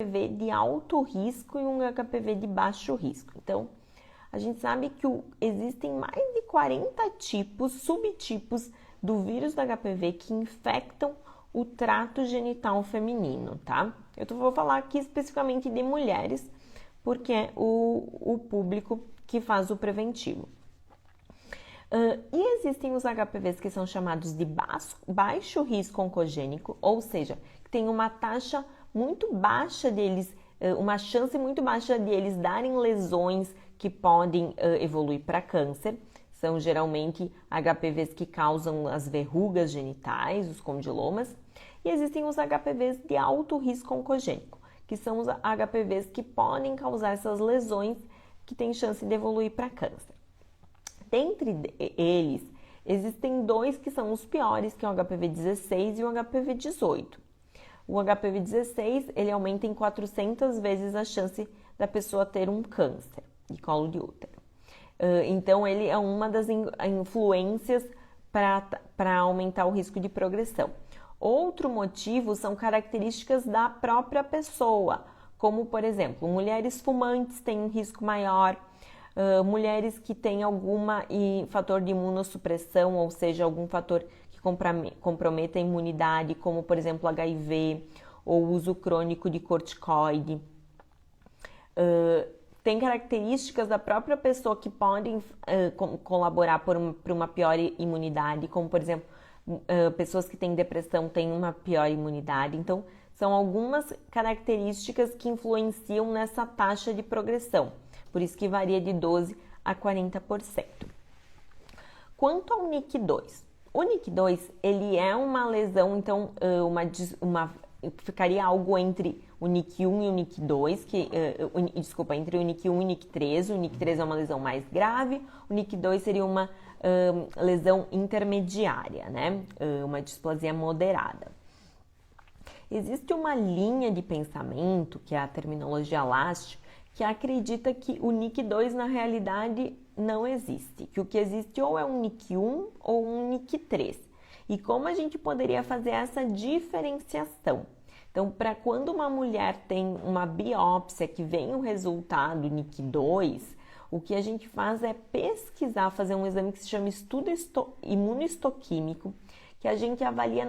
HPV de alto risco e um HPV de baixo risco. Então, a gente sabe que existem mais de 40 subtipos do vírus do HPV que infectam o trato genital feminino, tá? Eu vou falar aqui especificamente de mulheres, porque é o público que faz o preventivo. E existem os HPVs que são chamados de baixo risco oncogênico, ou seja, que tem uma taxa muito baixa deles, uma chance muito baixa de eles darem lesões que podem evoluir para câncer. São geralmente HPVs que causam as verrugas genitais, os condilomas. E existem os HPVs de alto risco oncogênico, que são os HPVs que podem causar essas lesões que têm chance de evoluir para câncer. Dentre eles, existem dois que são os piores, que é o HPV 16 e o HPV 18. O HPV 16, ele aumenta em 400 vezes a chance da pessoa ter um câncer de colo de útero. Então, ele é uma das influências para aumentar o risco de progressão. Outro motivo são características da própria pessoa, como, por exemplo, mulheres fumantes têm um risco maior, mulheres que têm algum fator de imunossupressão, ou seja, algum fator que comprometa a imunidade, como, por exemplo, HIV ou uso crônico de corticoide. Tem características da própria pessoa que podem colaborar para uma pior imunidade, como, por exemplo, pessoas que têm depressão têm uma pior imunidade. Então, são algumas características que influenciam nessa taxa de progressão. Por isso que varia de 12% a 40%. Quanto ao NIC2. O NIC2, ele é uma lesão, então, ficaria algo entre o NIC1 e o NIC2, entre o NIC1 e o NIC3. O NIC3 é uma lesão mais grave, o NIC2 seria uma lesão intermediária, né? Uma displasia moderada. Existe uma linha de pensamento, que é a terminologia LAST, que acredita que o NIC2 na realidade não existe, que o que existe ou é um NIC1 ou um NIC3. E como a gente poderia fazer essa diferenciação? Então, para quando uma mulher tem uma biópsia que vem o resultado NIC2, o que a gente faz é pesquisar, fazer um exame que se chama estudo imunohistoquímico, que a gente avalia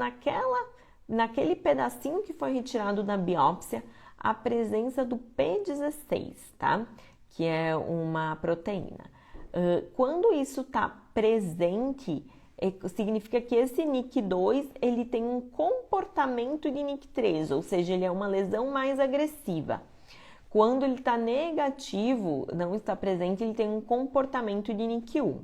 naquele pedacinho que foi retirado da biópsia, a presença do P16, tá? Que é uma proteína. Quando isso está presente, significa que esse NIC2 ele tem um comportamento de NIC3, ou seja, ele é uma lesão mais agressiva. Quando ele está negativo, não está presente, ele tem um comportamento de NIC1.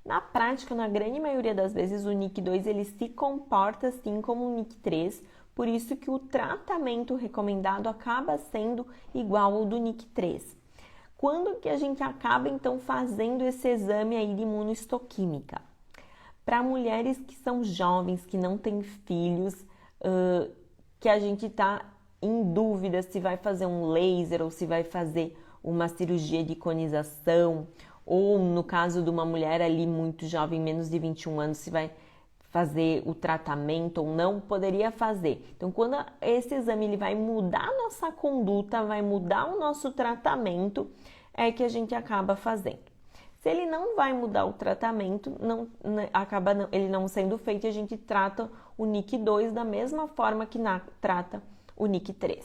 Na prática, na grande maioria das vezes, o NIC2 ele se comporta assim como o NIC3, por isso que o tratamento recomendado acaba sendo igual ao do NIC3. Quando que a gente acaba, então, fazendo esse exame aí de imunohistoquímica? Para mulheres que são jovens, que não têm filhos, que a gente está em dúvida se vai fazer um laser ou se vai fazer uma cirurgia de iconização, ou no caso de uma mulher ali muito jovem, menos de 21 anos, se vai fazer o tratamento ou não, poderia fazer. Então, quando esse exame ele vai mudar a nossa conduta, vai mudar o nosso tratamento, é que a gente acaba fazendo. Se ele não vai mudar o tratamento, ele não sendo feito, a gente trata o NIC2 da mesma forma que trata o NIC3.